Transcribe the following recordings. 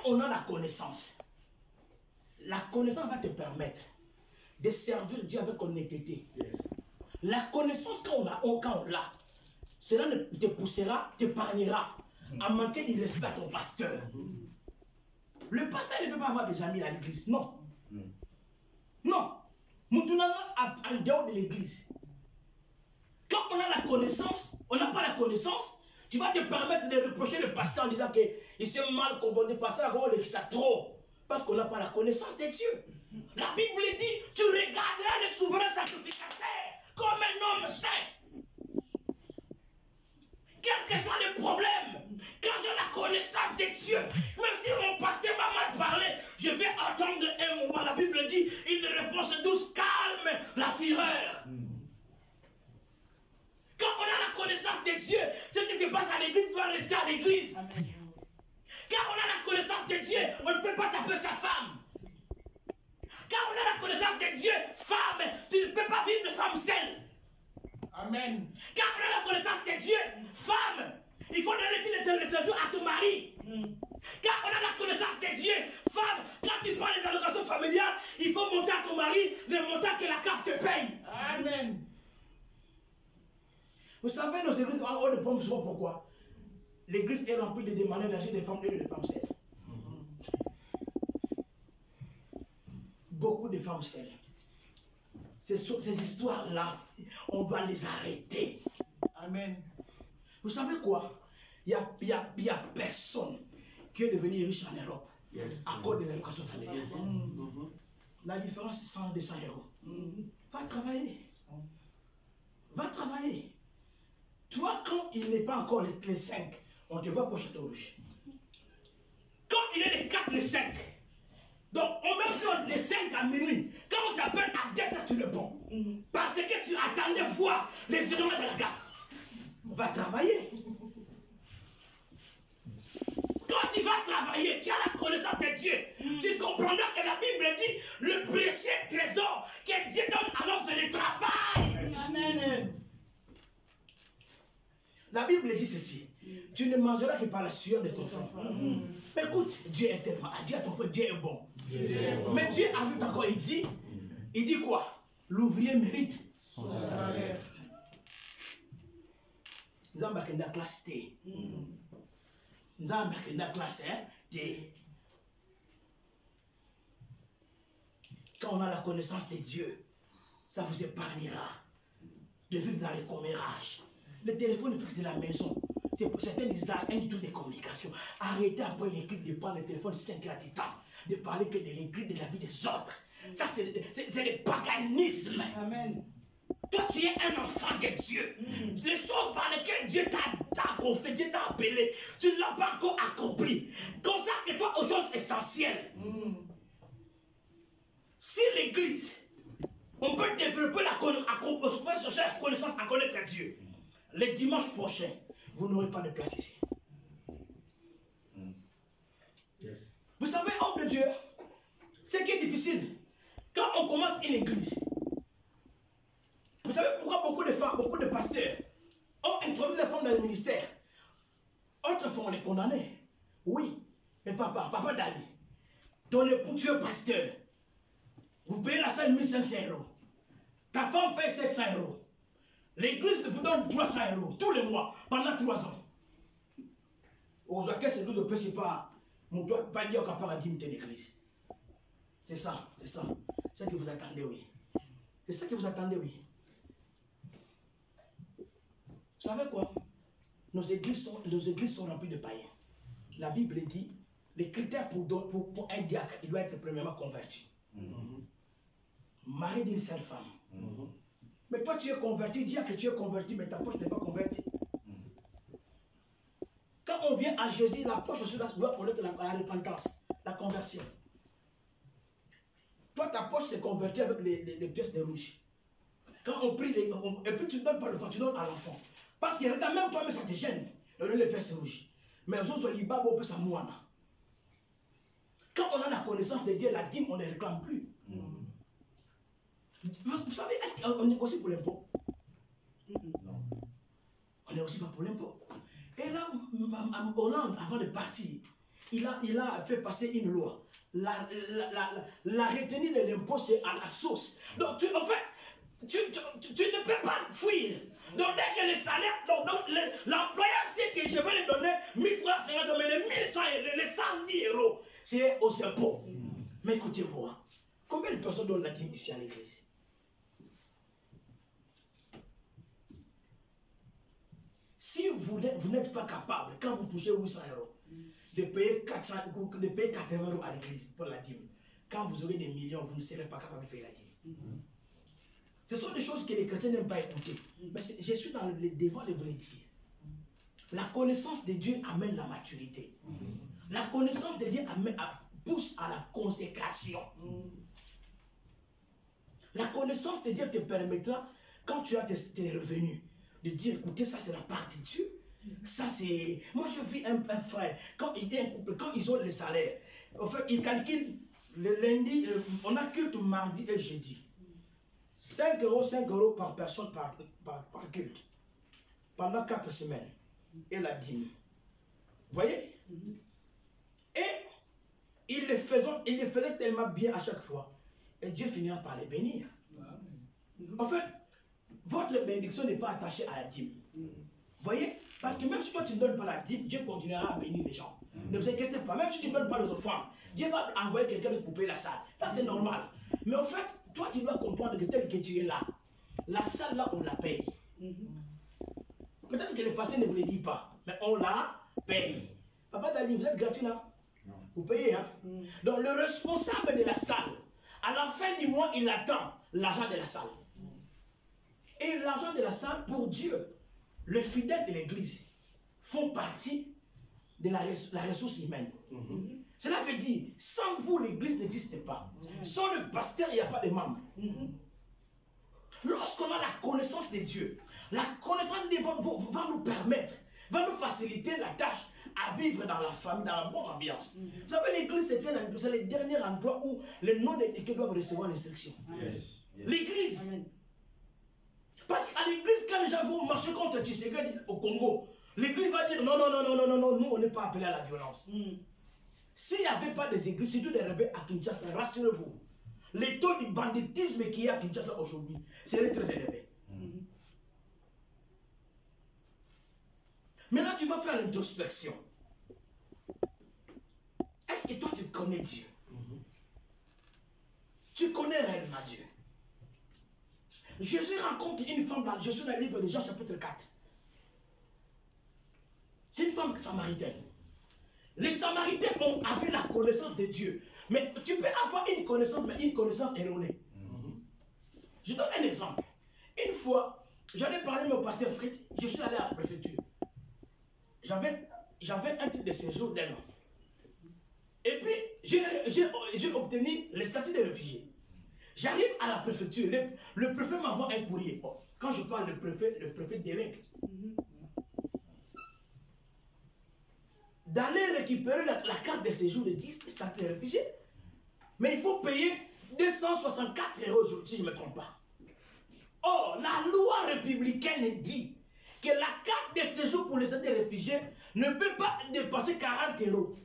on a la connaissance va te permettre de servir Dieu avec honnêteté. Yes. La connaissance, quand on l'a, cela te poussera, t'épargnera à manquer de respect à ton pasteur. Le pasteur ne peut pas avoir des amis à l'église. Non. Non. Moutounanga en dehors de l'église. Quand on a la connaissance, on n'a pas la connaissance, tu vas te permettre de reprocher le pasteur en disant qu'il s'est mal comporté. Le pasteur a comporté ça trop. Parce qu'on n'a pas la connaissance de Dieu. La Bible dit, tu regarderas le souverain sacrificateur comme un homme saint. Quel que soit le problème, quand j'ai la connaissance de Dieu, même si mon pasteur m'a mal parlé, je vais attendre un moment. La Bible dit, une réponse douce calme la fureur. Quand on a la connaissance de Dieu, ce qui se passe à l'église doit rester à l'église. Quand on a la connaissance de Dieu, on ne peut pas taper sa femme. Quand on a la connaissance de Dieu, femme, tu ne peux pas vivre sans sel. Amen. Quand on a la connaissance de Dieu, femme, il faut donner les séjours à ton mari. Quand on a la connaissance de Dieu, femme, quand tu prends les allocations familiales, il faut monter à ton mari le montant que la CAF te paye. Amen. Vous savez, nos églises, on ne prend souvent pourquoi? L'église est remplie de demandeurs d'argent des femmes et des femmes seules. Beaucoup de femmes seules. Ces histoires-là, on doit les arrêter. Amen. Vous savez quoi? Il n'y a personne qui est devenu riche en Europe à cause de l'éducation familiale. La différence, c'est 100-200 euros. Va travailler. Va travailler. Toi, quand il n'est pas encore les 5, on te voit pour Château Rouge. Quand il est les 4, les 5, donc on met sur les 5 à minuit. Quand on t'appelle à 10 heures, tu réponds. Parce que tu attendais voir les virements de la gaffe. On va travailler. Quand tu vas travailler, tu as la connaissance de Dieu. Tu comprendras que la Bible dit le précieux trésor que Dieu donne à l'homme, c'est le travail. Amen. La Bible dit ceci. Tu ne mangeras que par la sueur de ton frère. Mais écoute, Dieu est tellement. Dis à ton frère, Dieu est bon. Mais Dieu ajoute encore, il dit quoi? L'ouvrier mérite son salaire. Nous avons la classe T. Nous avons la classe T. Quand on a la connaissance de Dieu, ça vous épargnera de vivre dans les commérages. Le téléphone fixe de la maison, c'est pour certains un tour de communication. Arrêtez après l'équipe de prendre le téléphone 5 heures du temps, de parler que de l'église, de la vie des autres. Ça, c'est le paganisme. Amen. Toi, tu es un enfant de Dieu. Les choses par lesquelles Dieu t'a confié, Dieu t'a appelé, tu ne l'as pas encore accompli. Consacre-toi aux choses essentielles. Si l'église, on peut développer chercher la connaissance à connaître Dieu. Le dimanche prochain, vous n'aurez pas de place ici. Yes. Vous savez, homme de Dieu, ce qui est difficile, quand on commence une église, vous savez pourquoi beaucoup de femmes, beaucoup de pasteurs ont introduit les femmes dans le ministère? Autres femmes, on les condamnait. Oui, mais papa Dali, ton époux, tu es pasteur. Vous payez la salle 1500 euros. Ta femme paye 700 euros. L'église vous donne 300 euros tous les mois pendant 3 ans. Aujourd'hui, c'est 12 c'est pas. On ne doit pas dire qu'on n'a pas dit l'église. C'est ça, c'est ça. C'est ce que vous attendez, oui. C'est ça que vous attendez, oui. Vous savez quoi? Nos églises sont remplies de païens. La Bible dit les critères pour un diacre, il doit être premièrement converti. Marié d'une seule femme. Mais toi, tu es converti, dis que tu es converti, mais ta poche n'est pas convertie. Quand on vient à Jésus, la poche aussi doit connaître la repentance, la conversion. Toi, ta poche s'est convertie avec les pièces de rouge. Quand on prie, et puis tu ne donnes pas le vent, tu donnes à l'enfant. Parce que regarde, même toi, mais ça te gêne de donner les pièces rouges. Mais aux autres, ils babent ça moana. Quand on a la connaissance de Dieu, la dîme, on ne les réclame plus. Vous savez, est-ce qu'on est aussi pour l'impôt? Non. On n'est aussi pas pour l'impôt. Et là, en Hollande, avant de partir, il a fait passer une loi. La retenue de l'impôt, c'est à la source. Donc, en fait, tu ne peux pas fuir. Donc, dès que le salaire, l'employeur sait que je vais lui donner 1350, mais les 110 euros, c'est aux impôts. Mais écoutez-moi, combien de personnes donnent la dîme ici à l'église? Si vous n'êtes pas capable, quand vous touchez 800 euros, de payer 80 euros à l'église pour la dîme, quand vous aurez des millions, vous ne serez pas capable de payer la dîme. Ce sont des choses que les chrétiens n'aiment pas écouter. Mais je suis dans le devant de vous les dire. La connaissance de Dieu amène la maturité. La connaissance de Dieu pousse à la consécration. La connaissance de Dieu te permettra, quand tu as tes revenus, de dire, écoutez, ça c'est la part de Dieu. Ça c'est... Moi je vis un frère, quand il est un couple, quand ils ont le salaire, en fait, ils calculent le lundi, on a culte mardi et jeudi. 5 euros par personne par culte. Pendant 4 semaines. Et la dîme. Vous voyez? Et ils le faisaient tellement bien à chaque fois. Et Dieu finira par les bénir. En fait, votre bénédiction n'est pas attachée à la dîme. Vous voyez? Parce que même si toi tu ne donnes pas la dîme, Dieu continuera à bénir les gens. Ne vous inquiétez pas. Même si tu ne donnes pas les offrandes, Dieu va envoyer quelqu'un de couper la salle. Ça c'est normal. Mais en fait, toi tu dois comprendre que tel que tu es là, la salle là on la paye. Peut-être que le pasteur ne vous le dit pas, mais on la paye. Papa Dali, vous êtes gratuit là? Non. Vous payez, hein? Donc le responsable de la salle, à la fin du mois, il attend l'argent de la salle. Et l'argent de la salle, pour Dieu, les fidèles de l'église font partie de la ressource humaine. Cela veut dire, sans vous, l'église n'existe pas. Sans le pasteur, il n'y a pas de membres. Lorsqu'on a la connaissance de Dieu, la connaissance de Dieu va nous permettre, va nous faciliter la tâche à vivre dans la famille, dans la bonne ambiance. Vous savez, l'église, c'est le dernier endroit où les non-éduqués doivent recevoir l'instruction. L'église. Parce qu'à l'église, quand les gens vont marcher contre Tshisekedi au Congo, l'église va dire non, nous on n'est pas appelés à la violence. S'il n'y avait pas des églises, surtout des rebelles à Kinshasa, rassurez-vous, les taux du banditisme qu'il y a à Kinshasa aujourd'hui serait très élevé. Maintenant, tu vas faire l'introspection. Est-ce que toi, tu connais Dieu? Tu connais réellement Dieu? Jésus rencontre une femme dans le livre de Jean chapitre 4. C'est une femme samaritaine. Les Samaritains avaient la connaissance de Dieu. Mais tu peux avoir une connaissance, mais une connaissance erronée. Je donne un exemple. Une fois, j'allais parler au pasteur Fritz, je suis allé à la préfecture. J'avais un titre de séjour d'un an. Et puis, j'ai obtenu le statut de réfugié. J'arrive à la préfecture, le préfet m'envoie un courrier. Bon, quand je parle de le préfet délègue. D'aller récupérer la carte de séjour de 10 statut de réfugié. Mais il faut payer 264 euros, si je ne me trompe pas. Or, la loi républicaine dit que la carte de séjour pour les réfugiés ne peut pas dépasser 40 euros.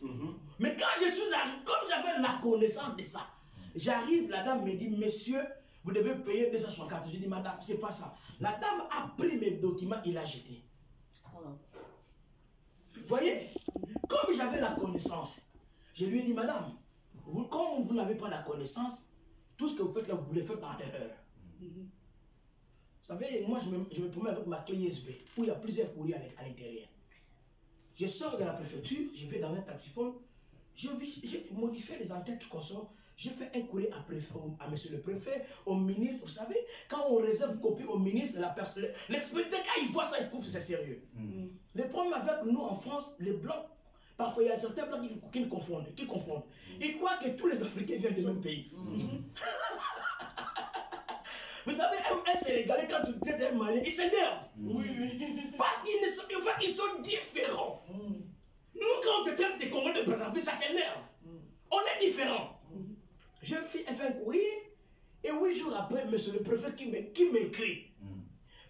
Mais quand je suis arrivé, comme j'avais la connaissance de ça, j'arrive, la dame me dit, monsieur, vous devez payer 264. Je dis, madame, c'est pas ça. La dame a pris mes documents, il a jeté. Vous voyez, comme j'avais la connaissance, je lui ai dit, madame, comme vous n'avez pas la connaissance, tout ce que vous faites là, vous le faites dans l'erreur. Vous savez, moi, je me promets avec ma clé USB, où il y a plusieurs courriers à l'intérieur. Je sors de la préfecture, je vais dans un taxiphone, je modifie les entêtes consort, je fais un courrier à monsieur le préfet, au ministre. Vous savez, quand on réserve copie au ministre, l'expéditeur, quand il voit ça, il trouve que c'est sérieux. Le problème avec nous en France, les blancs, parfois il y a certains blancs qui confondent. Ils croient que tous les Africains viennent du même pays. Vous savez, un Sénégalais, quand tu traites un Malien, il s'énerve. Parce qu'ils sont différents. Nous, quand on te traite des Congolais de Brazzaville, ça t'énerve. On est différents. Je fais un courrier, et 8 jours après, monsieur le préfet qui m'écrit.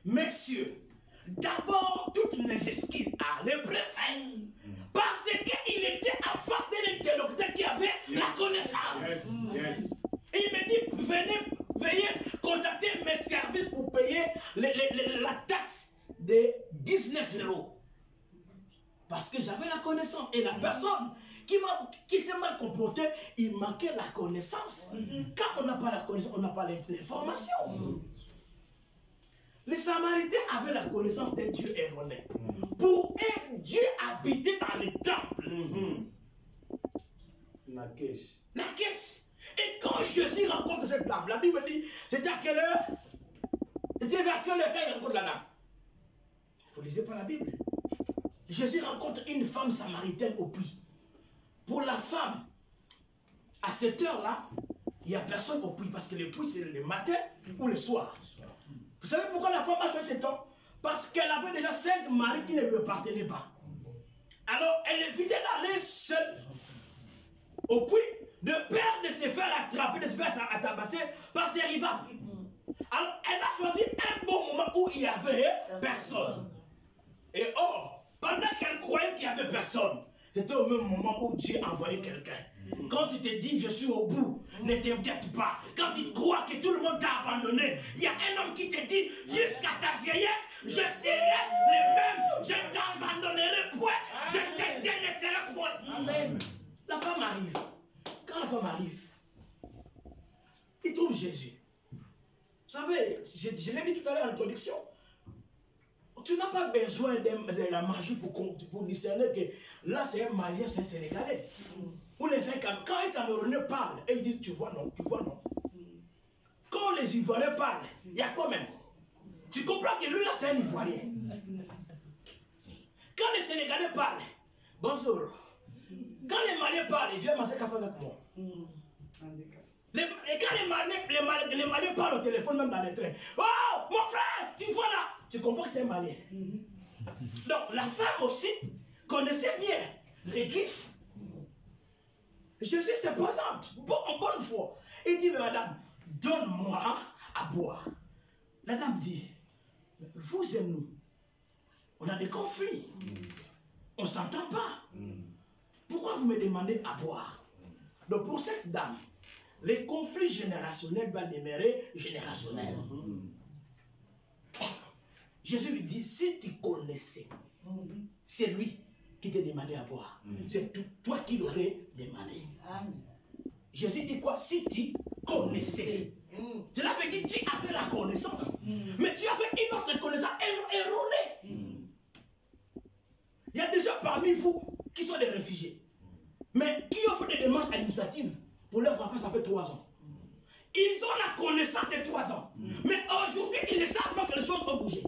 Messieurs, d'abord, toutes mes excuses à le préfet, parce qu'il était en face Parce que j'avais la connaissance. Et la personne qui s'est mal comportée, il manquait la connaissance. Quand on n'a pas la connaissance, on n'a pas l'information. Les Samaritains avaient la connaissance d'un Dieu erroné. Pour eux, Dieu habitait dans les temples. La caisse. La caisse. Et quand Jésus rencontre cette dame, la Bible dit, c'était à quelle heure? C'était vers quelle heure quand il rencontre la dame? Il faut lire pas la Bible. Jésus rencontre une femme samaritaine au puits. Pour la femme, à cette heure-là, il n'y a personne au puits parce que le puits c'est le matin ou le soir. Vous savez pourquoi la femme a choisi ce temps? Parce qu'elle avait déjà 5 maris qui ne lui appartenaient pas. Alors elle évitait d'aller seule au puits, de peur de se faire attraper, de se faire tabasser par ses rivales. Alors elle a choisi un bon moment où il n'y avait personne. Et or, pendant qu'elle croyait qu'il n'y avait personne, c'était au même moment où Dieu a envoyé quelqu'un. Quand tu te dis je suis au bout, ne t'inquiète pas. Quand tu crois que tout le monde t'a abandonné, il y a un homme qui te dit jusqu'à ta vieillesse, je serai le même, je ne t'abandonnerai point, je ne te délaisserai point. Amen. La femme arrive. Quand la femme arrive, il trouve Jésus. Vous savez, je l'ai dit tout à l'heure en introduction. Tu n'as pas besoin de la magie pour discerner que là c'est un Malien, c'est un Sénégalais. Ou les gens, quand un Camerounais parle, et il dit tu vois non, tu vois non. Quand les Ivoiriens parlent, il y a quoi même? Tu comprends que lui là c'est un Ivoirien. Quand les Sénégalais parlent, bonjour. Quand les Maliens parlent, ils viennent manger café avec moi. Et quand les Maliens parlent au téléphone, même dans les trains, oh mon frère, tu vois là, tu comprends que c'est un Malien. Donc la femme aussi connaissait bien les Juifs. Jésus se présente en bonne foi. Il dit, mais madame, donne-moi à boire. La dame dit, vous et nous, on a des conflits. On ne s'entend pas. Pourquoi vous me demandez à boire? Donc pour cette dame, les conflits générationnels doivent demeurer générationnels. Jésus lui dit, si tu connaissais, c'est lui qui t'a demandé à boire. C'est toi qui l'aurais demandé. Jésus dit quoi? Si tu connaissais. Cela veut dire que tu avais la connaissance. Mais tu avais une autre connaissance erronée. Il y a des gens parmi vous qui sont des réfugiés. Mais qui ont fait des démarches administratives pour leurs enfants, ça fait 3 ans. Ils ont la connaissance de 3 ans. Mais aujourd'hui, ils ne savent pas que les choses vont bouger.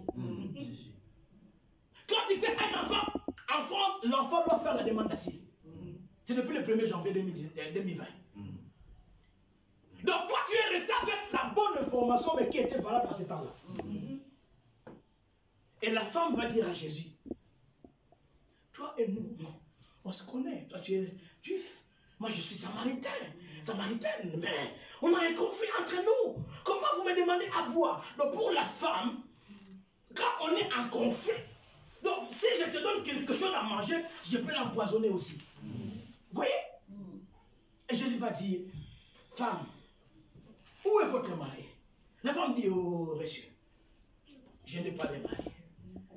Quand tu fais un enfant, en France, l'enfant doit faire la demande d'asile. C'est depuis le 1er janvier 2020. Donc toi, tu es resté avec la bonne information, mais qui était valable à ce temps-là. Et la femme va dire à Jésus, toi et nous, on se connaît. Toi, tu es juif. Moi, je suis samaritaine. Mais on a un conflit entre nous. Comment vous me demandez à boire? Donc pour la femme, quand on est en conflit, donc si je te donne quelque chose à manger, je peux l'empoisonner aussi. Vous voyez? Et Jésus va dire, femme, où est votre mari? La femme dit, oh monsieur, je n'ai pas de mari.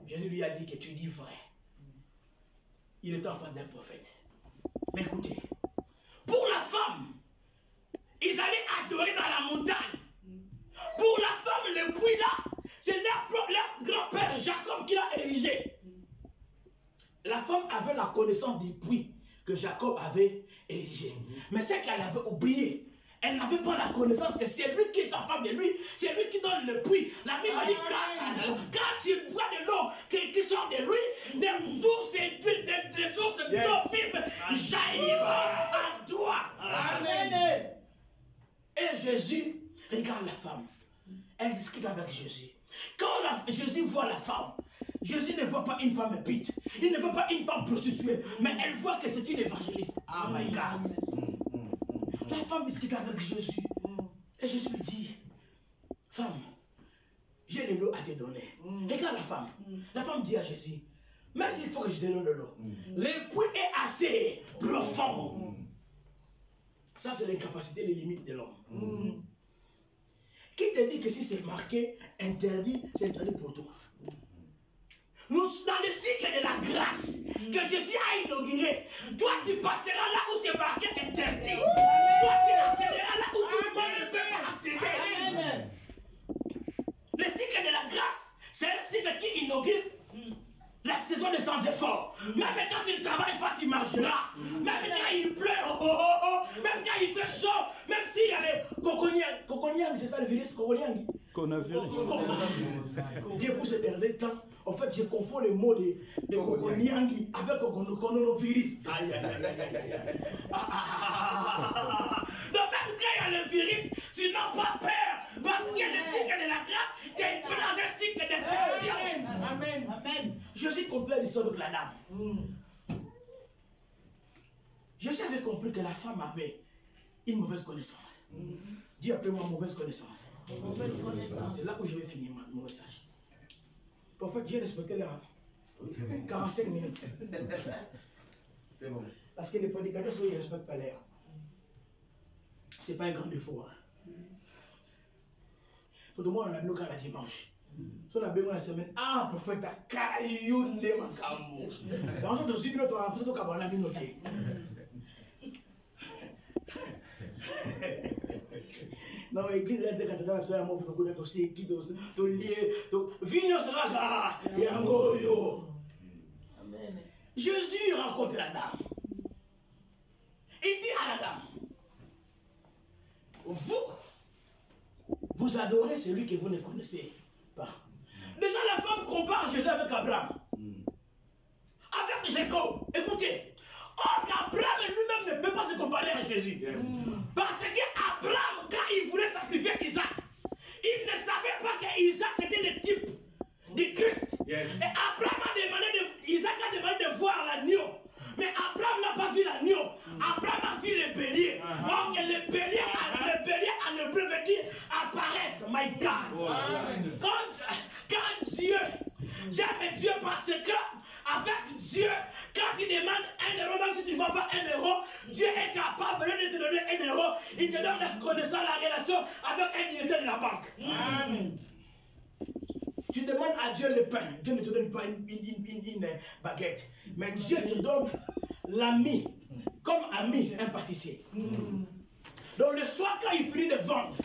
Jésus lui a dit que tu dis vrai. Il est en face d'un prophète. Mais écoutez, pour la femme, ils allaient adorer dans la montagne. Pour la femme, le puits là, c'est leur grand-père Jacob qui l'a érigé. La femme avait la connaissance du puits que Jacob avait érigé. Mais c'est qu'elle avait oublié. Elle n'avait pas la connaissance que c'est lui qui est en face de lui, c'est lui qui donne le puits. La Bible dit quand tu bois de l'eau qui sort de lui, des sources d'eau vive jailliront en toi. Amen. Et Jésus regarde la femme. Elle discute avec Jésus. Quand Jésus voit la femme, Jésus ne voit pas une femme pute, il ne voit pas une femme prostituée, mais elle voit que c'est une évangéliste. Oh my God. La femme discute avec Jésus. Et Jésus lui dit, femme, j'ai de l'eau à te donner. Regarde la femme. La femme dit à Jésus, même s'il faut que je te donne de l'eau, le puits est assez profond. Ça, c'est l'incapacité, les limites de l'homme. Qui te dit que si c'est marqué interdit, c'est interdit pour toi? Nous, dans le cycle de la grâce, que Jésus a inauguré, toi tu passeras là où c'est marqué interdit. Toi tu accéderas là où tout le monde ne peut pas accéder. Le cycle de la grâce, c'est un cycle qui inaugure la saison de sans effort. Même quand tu ne travailles pas, tu marcheras. Même quand il pleut, même quand il fait chaud, même s'il y a les coconiang, c'est ça le virus, coconiang. Dieu pour ces derniers temps, en fait, je confonds les mots de coconiang avec coronavirus. Aïe, aïe, aïe, aïe, aïe. Donc même quand il y a le virus, tu n'as pas peur. Parce qu'il y a le cycle de la grâce, tu es dans un cycle d'exception. Amen. Amen. Jésus complète l'histoire avec la dame. Jésus avait compris que la femme avait une mauvaise connaissance. Dis appelle-moi mauvaise connaissance. C'est là où je vais finir mon message. Prophète, j'ai respecté la 45 minutes. C'est bon. Parce que les prédicateurs, souvent, ils ne respectent pas l'air. Ce n'est pas un grand défaut. Pour tout le monde, on a bien la dimanche. Si on a bien la semaine, ah, prophète, Kayoun de Makambo. Dans ce dossier, on a l'impression qu'on a bien noté. Non, mais l'église est cathédrale, c'est un mot pour te aussi, qui te lier, Vigno sera là, Yangoyo. Jésus rencontre la dame. Il dit à la dame, vous adorez celui que vous ne connaissez pas. Déjà, la femme compare Jésus avec Abraham. Avec Jacob. Écoutez, Abraham lui-même ne peut pas se comparer à Jésus. Yes. Parce qu'Abraham, quand il voulait sacrifier Isaac, il ne savait pas que Isaac c'était le type du Christ. Yes. Et Abraham a demandé Isaac a demandé de voir l'agneau. Mais Abraham n'a pas vu l'agneau. Abraham a vu le bélier. Donc le bélier en hébreu veut dire apparaître. My God. Quand Dieu, j'aime Dieu parce que avec Dieu, quand tu demandes 1 euro, même si tu ne vois pas 1 euro, Dieu est capable de te donner 1 euro. Il te donne la connaissance, la relation avec un directeur de la banque. Amen. Tu demandes à Dieu le pain. Dieu ne te donne pas une baguette. Mais Dieu te donne l'ami, comme ami, un pâtissier. Donc le soir, quand il finit de vendre,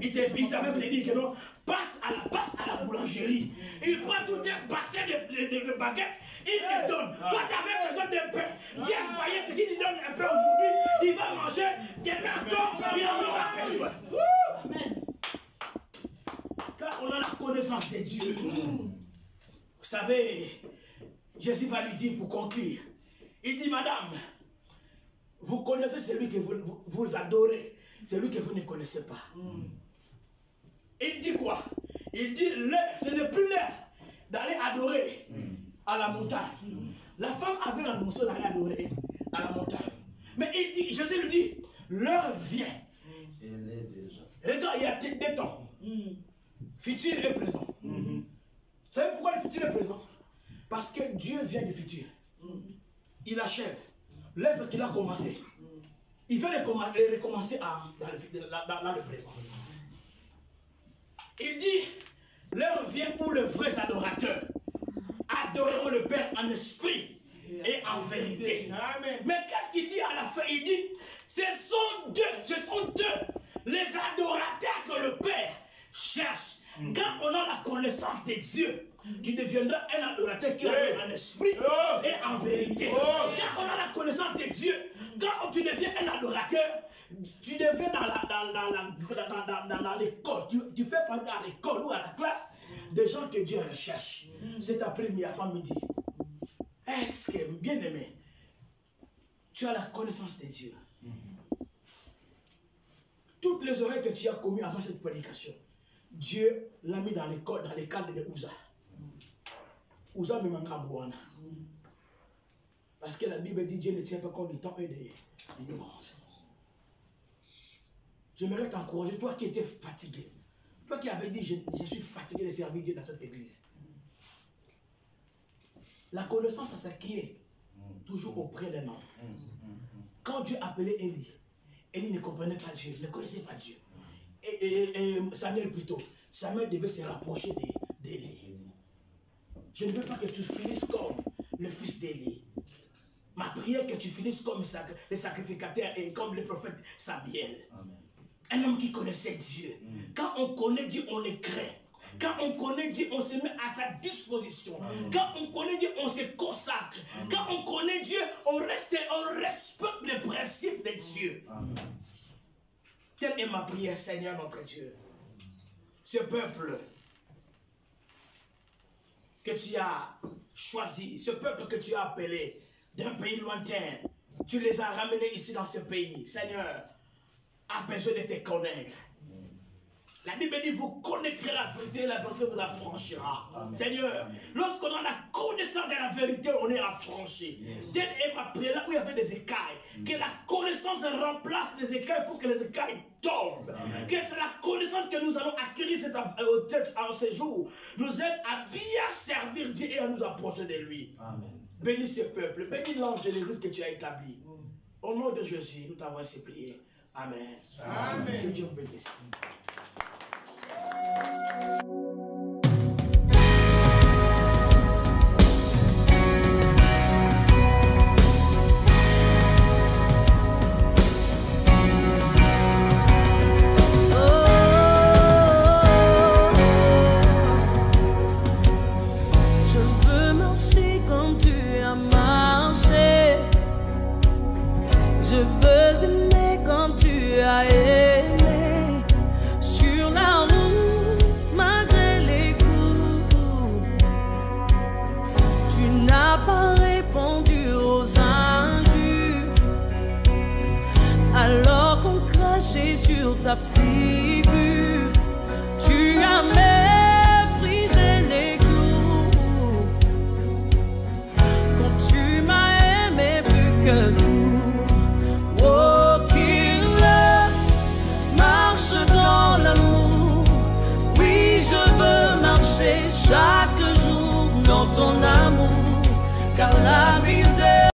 il t'avait dit que non, passe à la boulangerie. Il prend tout un bassin de baguettes, il te donne. Toi, tu avais besoin d'un pain. Dieu voyait que s'il te donne un pain aujourd'hui, il va manger, demain encore, il en aura besoin. Amen. Car on a la connaissance de Dieu. Vous savez, Jésus va lui dire pour conclure. Il dit, madame, vous connaissez celui que vous adorez, celui que vous ne connaissez pas. Il dit quoi? Il dit, ce n'est plus l'heure d'aller adorer à la montagne. La femme avait la notion d'aller adorer à la montagne. Mais il dit, Jésus lui dit, l'heure vient. Elle est déjà. Regarde, il y a deux temps. Futur et présent. Vous savez pourquoi le futur est présent? Parce que Dieu vient du futur. Il achève l'œuvre qu'il a commencé. Il veut les recommencer dans le présent. Il dit, l'heure vient où les vrais adorateurs adoreront le Père en esprit et en vérité. Amen. Mais qu'est-ce qu'il dit à la fin? Il dit, ce sont deux les adorateurs que le Père cherche. Quand on a la connaissance de Dieu, tu deviendras un adorateur qui adore en esprit et en vérité. Quand on a la connaissance de Dieu, quand tu deviens un adorateur, tu deviens dans l'école. Tu fais partie à l'école ou à la classe des gens que Dieu recherche. Cet après-midi, à midi, est-ce que, bien aimé, tu as la connaissance de Dieu? Toutes les oreilles que tu as commises avant cette prédication, Dieu l'a mis dans les cadres de Ouza. Ouza me manque à moi. Parce que la Bible dit Dieu ne tient pas compte du temps et de l'ignorance. J'aimerais t'encourager, toi qui étais fatigué, toi qui avais dit je suis fatigué de servir Dieu dans cette église. La connaissance, ça s'acquiert toujours auprès d'un homme. Quand Dieu appelait Élie, Élie ne comprenait pas Dieu, ne connaissait pas Dieu. Et Samuel plutôt. Samuel devait se rapprocher d'Élie. Je ne veux pas que tu finisses comme le fils d'Élie. prière que tu finisses comme les sacrificateurs et comme les prophètes Samuel. Amen. Un homme qui connaissait Dieu. Quand on connaît Dieu, on est craint. Quand on connaît Dieu, on se met à sa disposition. Quand on connaît Dieu, on se consacre. Quand on connaît Dieu, on respecte les principes de Dieu. Telle est ma prière, Seigneur notre Dieu. Ce peuple que tu as choisi, ce peuple que tu as appelé d'un pays lointain, tu les as ramenés ici dans ce pays. Seigneur, a besoin de te connaître. La Bible dit, vous connaîtrez la vérité, la vérité vous affranchira. Seigneur, lorsqu'on a la connaissance de la vérité, on est affranchi. Telle est ma prière, là où il y avait des écailles. Que la connaissance remplace les écailles pour que les écailles tombent. Que c'est la connaissance que nous allons acquérir en ce jour nous aide à bien servir Dieu et à nous approcher de lui. Bénis ce peuple, bénis l'ange de l'église que tu as établi. Au nom de Jésus, nous t'avons ainsi prié. Amen. Amen. Que Dieu vous bénisse. Sur ta figure, tu as